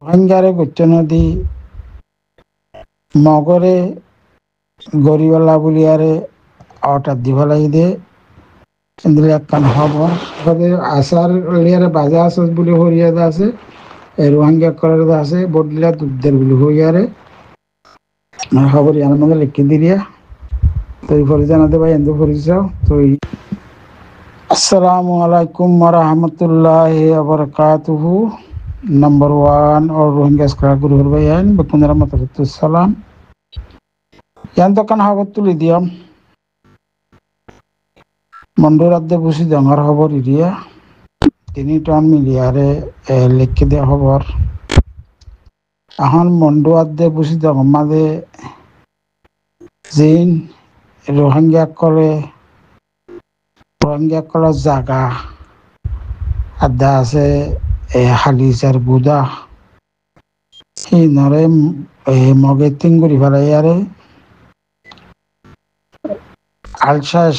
রোহিঙ্গারে গুচ্ছ নদী মগরে গরিবালা বলিয়ারে অর্ডার দিব লাগি দে কিন্তু একখান খবর আসার লিয়ারে বাজা আছে বলে হরিয়াদা আছে রোহিঙ্গা করার আছে বদলিয়া দুধের বলে হইয়ারে খবর ইয়ার মধ্যে লিখে দিলিয়া তো এই ফলে জানাতে ভাই এন্দ পরিচাও তো আসসালামু আলাইকুম ওয়া রাহমাতুল্লাহি ওয়া বারাকাতুহু নাম্বার 1 और रोहिंग्या स्क्वायर गुरुर बयान बकुंदरा मतरतुस सलाम यान तो kan खबर তুলি দিয়াম মন্ডুর আদ্দে বুঝি ডাঙর খবর ইরিয়া তিনি টন মিলিয়ারে লিখে দেওয়া খবর এখন মন্ডু আদ্দে বুঝি ডাঙর মাঝে জিন রোহিঙ্গা কলের জাগা আড্ডা আছে হালিচার বুদা সেই নরে মগে তিঙ্গুরি ফেলাই আরে আলসাস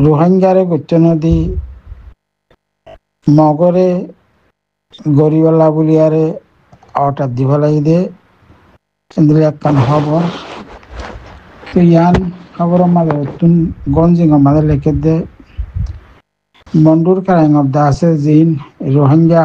রোহিঙ্গারে গুচ্ছ নদী মগরে গরিবালা বলিয়ারে অর্ডার দিব লাগি দে কিন্তু একখান খবর তো ইয়ান খবরের মাঝে নতুন গঞ্জিঙের মাঝে লিখে দে মন্ডুর কারাঙর দা আছে জিন রোহিঙ্গা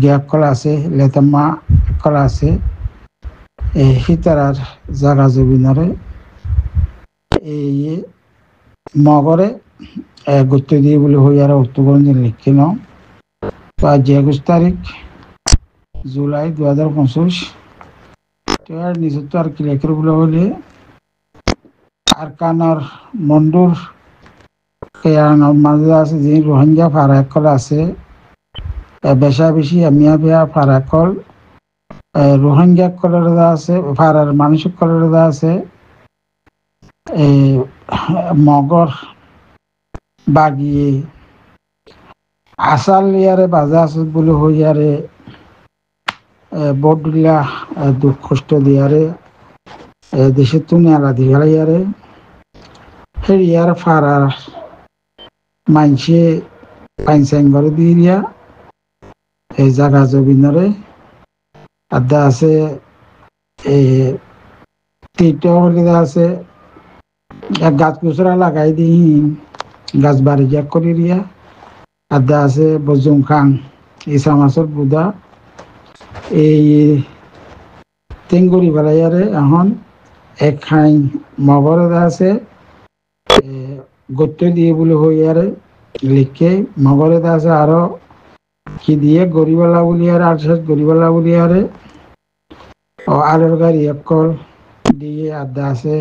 গ্যাপ কলা আছে লেতামা কলা আছে হিতারার জাগা জবিনরে এই মগরে গুচ্ছ দিয়ে বলে হই আর উত্তরগঞ্জ লিখে নাও তো আজ 21 তারিখ জুলাই 2025 আর নিচে তো আর কি লেখের বলে হলে আর কানার মন্ডুর মাঝে আছে যে রোহিঙ্গা ফারাকল আছে বেশা বেশি মিয়া বিয়া ফারাকল রোহিঙ্গা কলের আছে ফারার মানসিক কলের আছে মগর বাগিয়ে আসাল ইয়ারে বাজা আছে বলে হইয়ারে বড়ডুলিয়া দুঃখ কষ্ট দিয়ারে দেশে তুনে আলাদি গেলাইয়ারে হেরিয়ার ফারার মাইনসে পাইনসাইন করে দিয়া এই জায়গা জমিনরে আড্ডা আছে তিনটা হলিদা আছে এক গাছ কুচরা লাগাই দিই গাছ বাড়ি যা করি দিয়া আড্ডা আছে বজুম খাং ইসা মাছর বুদা এই টেঙ্গুরি বেলাইয়ারে এখন এক খাই মগরে আছে গত্য দিয়ে বলে হইয়ারে লিখে মগরে আছে আরো কি দিয়ে গরিবালা বলিয়ারে আলসাস গরিবালা বলিয়ারে ও আলোর গাড়ি একল দিয়ে আড্ডা আছে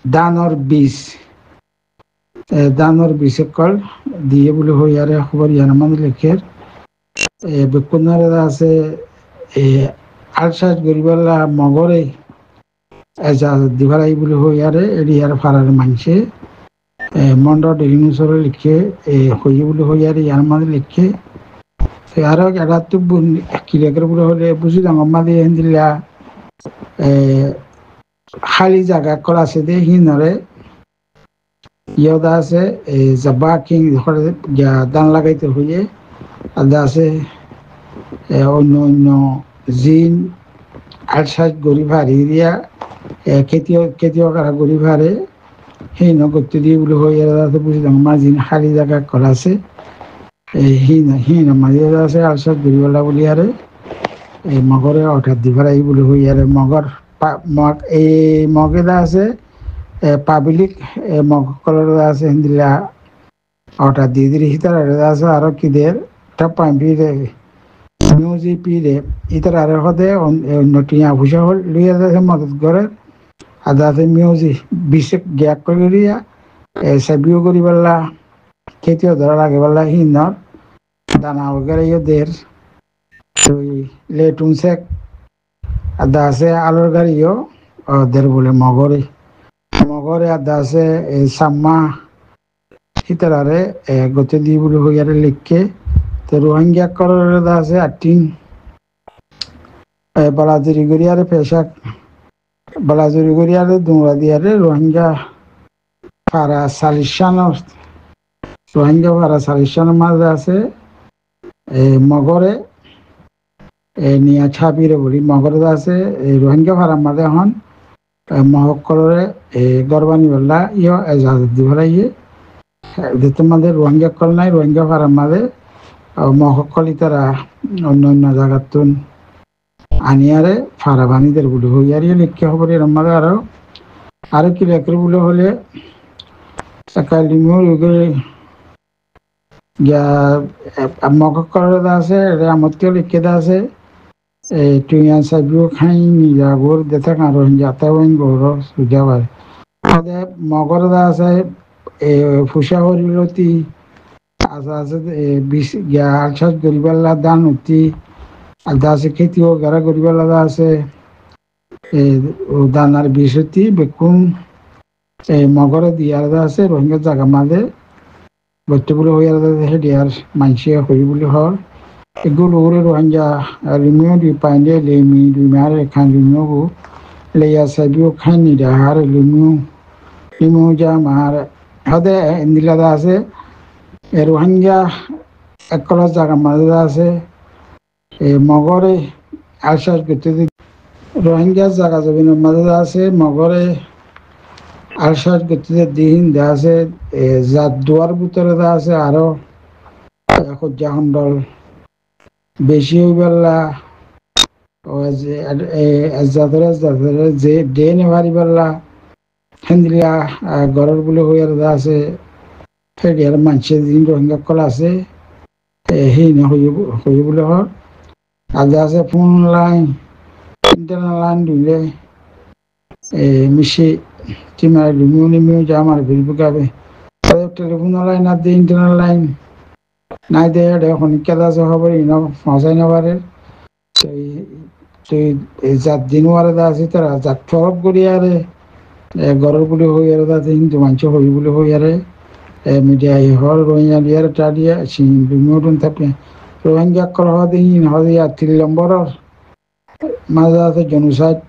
দানর বীজ একল দিয়ে বলে হইয়ারে খবর ইয়ানামান লিখের বেকুনারে আছে আলসাস গরিবালা মগরে দিবারাই বলে হইয়ারে এরিয়ার ফারার মানছে মন্ড ডেলিনুসরে লিখে হইয়ে বলে হইয়ারে ইয়ার মাঝে লিখে আরো এটা তো কিলেকের বলে হলে বুঝি ডাঙর মাঝে দিলা খালি জায়গা করা আছে দে হিনরে ইয়দা আছে জাবা কিং দান লাগাইতে হইয়ে আদা আছে অন্য অন্য জিন আলসাজ গরিব হারি দিয়া খেতিয়ক আর গরিব হারে সেই নগত্য দিয়ে বলে হয়ে আছে বুঝি মাঝি খালি জায়গা করা আছে মাঝে আছে আলসাজ গরিবালা বলি আরে এই মগরে অর্ডার দিবার বলে হই আরে মগর এই মগেদা আছে পাবলিক মগ কলর আছে হিন্দিলা অর্ডার দিয়ে দিলে হিতার আছে আরো কি দের টাপাই পিড়ে মিউজি পিড়ে ইতার আরো হদে অন্য টিয়া ভুষা হল লইয়া যাচ্ছে মদত করে আর যাতে মিউজি বিশেষ গ্যাপ করে দিয়া সাবিও করি পারলা খেতেও ধরা লাগে পারলা হিন্দর দানা বগেরে দের লেটুন শেক আদা আছে আলোর গাড়িও ওদের বলে মগরে আদা আছে সাম্মা হিতারে গতে দিয়ে বলে হইয়ারে লিখকে তো রোহিঙ্গা করার আছে আটিং বালাজুরি গড়িয়ারে পেশাক বালাজুরি গড়িয়ারে দুমরা দিয়ারে রোহিঙ্গা ফারা সালিশানো রোহিঙ্গা ভাড়া সালিশনের মাঝে আছে মগরে নিয়া ছাপিরে বলি মগরে আছে রোহিঙ্গা ভাড়ার মাঝে হন মহক্কলরে গরবানি বললা ইয় এজাজত দি ফেলাই তোমাদের রোহিঙ্গা কল নাই রোহিঙ্গা ভাড়ার মাঝে মহক্কল তারা অন্য অন্য জায়গার তুন আনিয়ারে ফারা বানিদের বলে হইয়ারিয়ে লিখে খবর এর মাঝে আরো কি লেখর বলে হলে একাডেমির মহক্কলরে আছে আমতকে লিখে আছে তুই সাবিও খাই নিজাগর দেখা কারো যাতা হইন গৌর সুজাবার মগর আছে ফুসা হরিলতি আছে বিশ আলসাদ গরিবাল্লা দান উঠি আলদা আছে খেতিও গারা গরিবাল্লা আছে দানার বিশতি বেকুম মগরে দিয়ার আছে রোহিঙ্গা জায়গা মাঝে বস্তুগুলো হয়ে হেডিয়ার মানসি হই বলে হর এগুলো ওরে রোহিঙ্গা লিমিও দি পাইলে লেমি দুই মারে খান লিমিও লেয়া সাবিও খাই নি আর লিমিও যা মার হাদে ইন্দিলাদা আছে রোহিঙ্গা একলা জায়গা মাঝে আছে মগরে আলসাস করতে রোহিঙ্গা জায়গা জমিনের মাঝে আছে মগরে আলসাস করতে দিন দেওয়া আছে যার দুয়ার ভিতরে দেওয়া আছে আরো খোঁজাখণ্ডল বেশি হইবেলা যে ডে নেভারি পারলা হেন্দিলা ঘরের বলে হইয়ার আছে ফেরিয়ার মানুষের দিন রোহিঙ্গা কল আছে সেই হই বলে হর আজ আছে ফোন লাইন ইন্টারনেট লাইন দিলে মিশে টিমার লিমিও নিমিও যা আমার ফেসবুকে টেলিফোন লাইন আর দিয়ে ইন্টারনেট লাইন নাই দে এখন কেদা খবর পৌঁছাই না পারে যার দিন আছে তারা যার ফরক করি আরে ঘরের বলে হই আর হিন্দু মানুষ হই বলে হই আরে মিডিয়া হল রোহিঙ্গা দিয়ার টাডিয়া বিমোটন থাকে রোহিঙ্গা কল হদিন হদিয়া 3 নম্বরের মাঝে আছে জনসাইড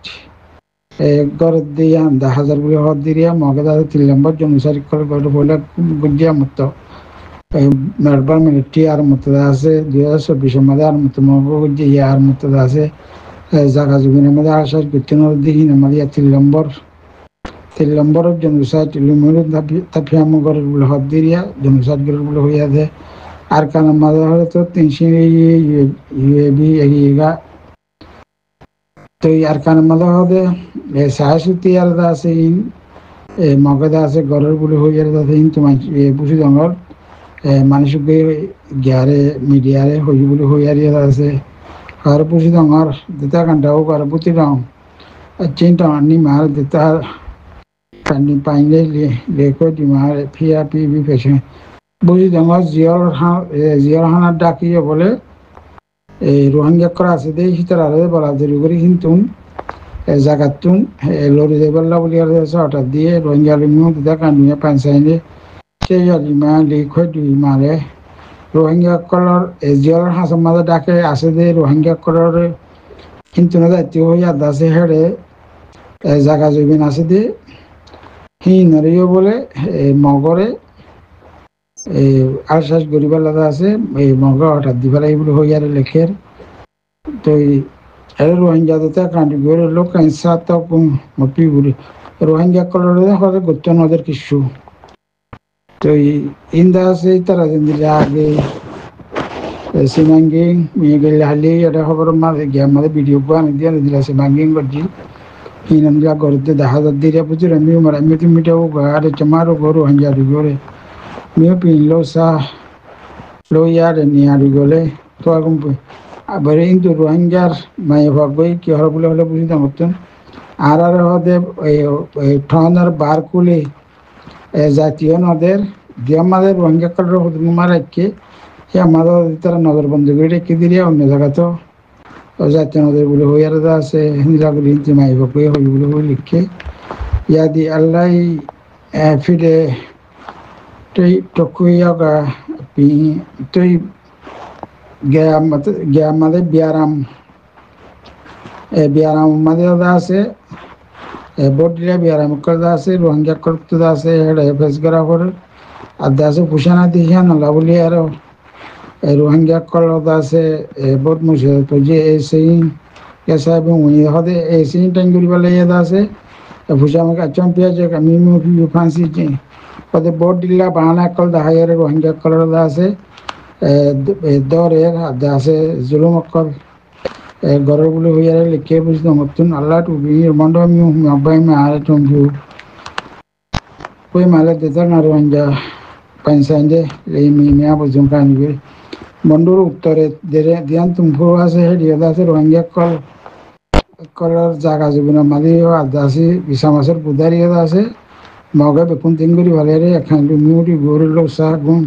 গড় দিয়া 10,000 বলে হদ দিয়া মগে আছে 3 নম্বর জনসাইড করে গড় বলে বুঝিয়া মতো মেরবার মিলিটারি আর মতো আছে 2024 মধ্যে আর মতো মগে আর মতো আছে জায়গা জমিনের মধ্যে আসার করতেন দিন আমাদের 3 নম্বরের জনসাইড লিমিট তাফিয়া মগর বলে হদ দিয়া জনসাইড গড় বলে হইয়া দে আর কান মাঝে হলে তো 300 ইউএবি এগিয়েগা তো আর কান মাঝে হবে সাহাসুতি আলাদা আছে মগদা আছে ঘরের বলে হইয়া আছে তোমার বুঝি জঙ্গল মানুষকে গ্যারে মিডিয়ারে হই বলে হইয়ারিয়া আছে আর বুঝি জঙ্গল দিতা কান্ডাও আর বুতি রং চিন্তা আনি মার দিতা কান্নি পাইলে লেখো দিমার ফিয়া পিবি ফেসে বুঝি জঙ্গল জিয়র হানার ডাকিয়ে বলে রোহিঙ্গা করা আছে দেই হিতার আরে বলা জরুরি করে কিন্তু জায়গাতুন লরি দেবল্লা বলি আর হঠাৎ দিয়ে রোহিঙ্গা লিমিও দিতা কান্নিয়া পাঁচাইনে সেই লিমা লিখো দুই মারে রোহিঙ্গা কলর জিয়র হাসের মাঝে ডাকে আছে দে রোহিঙ্গা কলর কিন্তু না দায়িত্ব হইয়া আছে হেড়ে জায়গা জমিন আছে দে হি নরিও বলে মগরে আশ্বাস গরিবার লাগা আছে এই মগা হঠাৎ দিবার বলে হইয়ার লেখের তো রোহিঙ্গা দিতে কান্টি করে লোক সাত মপি ঘুরে রোহিঙ্গা কলর হলে গত্য নদের কিছু তো ইন্দা আছে তারা দিলে আগে সিমাঙ্গি মেয়ে গেলে হালি এটা খবর মাঝে গিয়ে আমাদের ভিডিও আনি দিয়ে দিলে সিমাঙ্গি করছি হিনন্দিয়া করতে 10,000 দিয়ে বুঝি আমিও মারা আমি মিটাও গাড়ি চমারো গরু হাঞ্জারি করে মিও পিনলো সা লইয়ারে নিয়ারি গলে তো এখন আবার কিন্তু রোহিঙ্গার মায়ে ভাবই কি হল বলে হলে বুঝি মতন আর হদে ঠনের বার কুলে জাতীয় নদের দিয়ে আমাদের রোহিঙ্গা কালের হুদমা রাখে সে আমাদের তারা নজরবন্দি করে রেখে দিয়ে অন্য জায়গা তো জাতীয় নদের বলে হইয়ার আছে হিন্দা বলে হিন্দি মাই ভাবই হই বলে হই লিখে ইয়াদি আল্লাহ ফিরে তুই টকুইয়াগা তুই গিয়া আমাদের বিয়ারাম আমাদের আছে বডিলে বিয়ারাম করতে আছে রোহিঙ্গা করতে আছে হেডে ফেস করা করে আদা আছে পুষানা দিহিয়া নলা বলি আৰু রোহিঙ্গা কলত আছে বহুত মুছে তো যে এই সেই কেসা এবং উনি হদে এই সেই টাইম করি বলে ইয়াদা আছে ফুসা আমাকে আচম পেঁয়াজ আমি ফান্সি হদে বহুত দিল্লা বাহানা কল দেখা রোহিঙ্গা কলত আছে দরের আদা আছে জুলুম অকল গড়ের বলে হইয়া লিখে বুঝতে মতন আল্লাহ টুবি মন্ড আমি আব্বাই মারে টঙ্গু কই মালে দেতার না রোহিঙ্গা পাইসাইন্দে এই মিয়া বুঝুম কানিবে বন্ধুর উত্তরে দিয়ান তুমফুর আছে হেডিয়াদা আছে রোহিঙ্গা কলের জাগা জুবিনা মালি আদা আছে বিশা মাছের বুদারিয়াদা আছে মগে বেকুন তিন করি ভালে রে এখান মিউটি গরুর লোক চাহ গুণ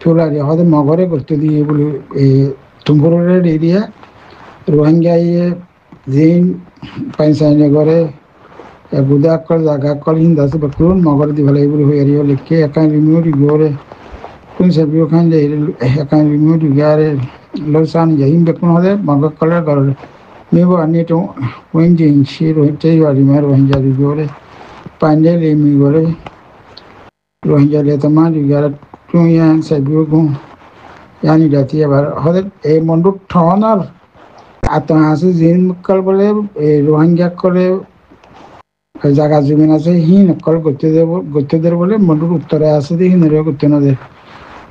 চুলারি হদে মগরে করতে দিয়ে বলে এই তুমফুরের এরিয়া রোহিঙ্গা ইয়ে জিন পাইসাইনে করে বুদা কল জাগা কল হিন্দা আছে বেকুন মগর দি ভালে বলে হয়ে রিও লিখে এখান মিউটি গরে কোন সাবিও খান যে এখান মিউটি গারে লোসান জহিম বেকুন হদে মগর কলের গরে মেবো আনি তো ওইনজি ইনশি রোহিঙ্গা বাড়ি মার রোহিঙ্গা দি গরে পাঞ্জে লেমি গরে রোহিঙ্গা লে তমা দি গারে তুই ইয়ান সাবিও গুন ইয়ানি জাতি আবার হদে এই মন্ডুক ঠনার আতো আছে জিন কল বলে রোহিঙ্গা করে জায়গা জমিন আছে হিন কল গতি দেব বলে মন্ডুর উত্তরে আছে দি হিন রে গতি না দে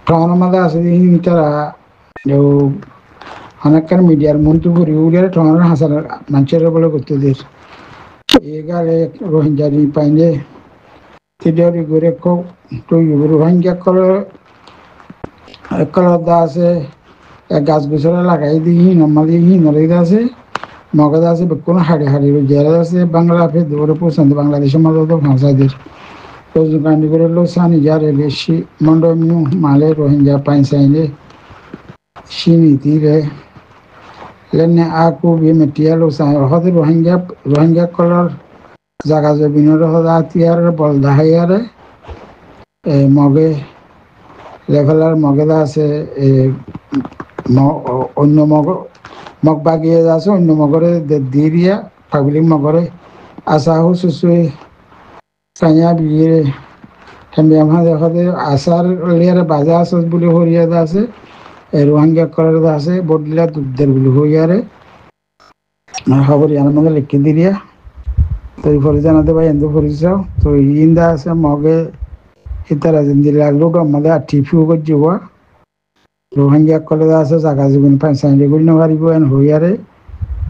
ঠন মাদা আছে দি হিন তারা অনেককার মিডিয়ার মন্ত্রী করি উড়ে ঠনের হাসার মানুষের বলে গতি দে এগারে রোহিঙ্গা দি পাইলে তিডরি গরে কো তুই রোহিঙ্গা করে কলদা আছে গাছ গুছরা লাগাই দিই নমালি নরে আছে মগজ আছে বেকুন হাড়ি হাড়ি জেরা আছে বাংলা ফে দৌড়ে পৌঁছাতে বাংলাদেশের মধ্যে তো ভাষাদের রোজগান্ডি করে লো সানি যারে বেশি মন্ডমিউ মালে রোহিঙ্গা পাইসাইলে সিনীতি রে লেনে আকু বি মেটিয়া লো সাই হদে রোহিঙ্গা কলর জাগা জবিনের হদা তিয়ার বল দাহাইয়ারে মগে লেভেলার মগেদা আছে অন্য মগ বাগিয়ে আছে অন্য মগরে দিয়ে দিয়া পাবলিক মগরে আশাহু সুসুই কাইয়া বিয়ে হেমিয়ামা দেখতে আশার লিয়ারে বাজা আছে বলে হরিয়াদা আছে রোহিঙ্গা করার আছে বদলা দুধের বলে হইয়ারে খবর ইয়ার মধ্যে লিখে দিয়া তো ফরি জানাতে ভাই এন্দ ফরি যাও তো ইন্দা আছে মগে ইতারা জিন্দিলা লোক আমাদের টিফিউ করছি হওয়া রোহিঙ্গা কলে আছে জাগা জমিন পাইসাইলে করি নপারিব এন হইয়ারে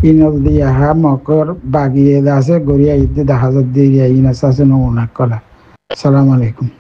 ইনত দিয়ে হা মকর বাগিয়ে আছে গড়িয়া ইতে দেখা যাত দিয়ে ইন আছে নমুনা কলা সালাম আলাইকুম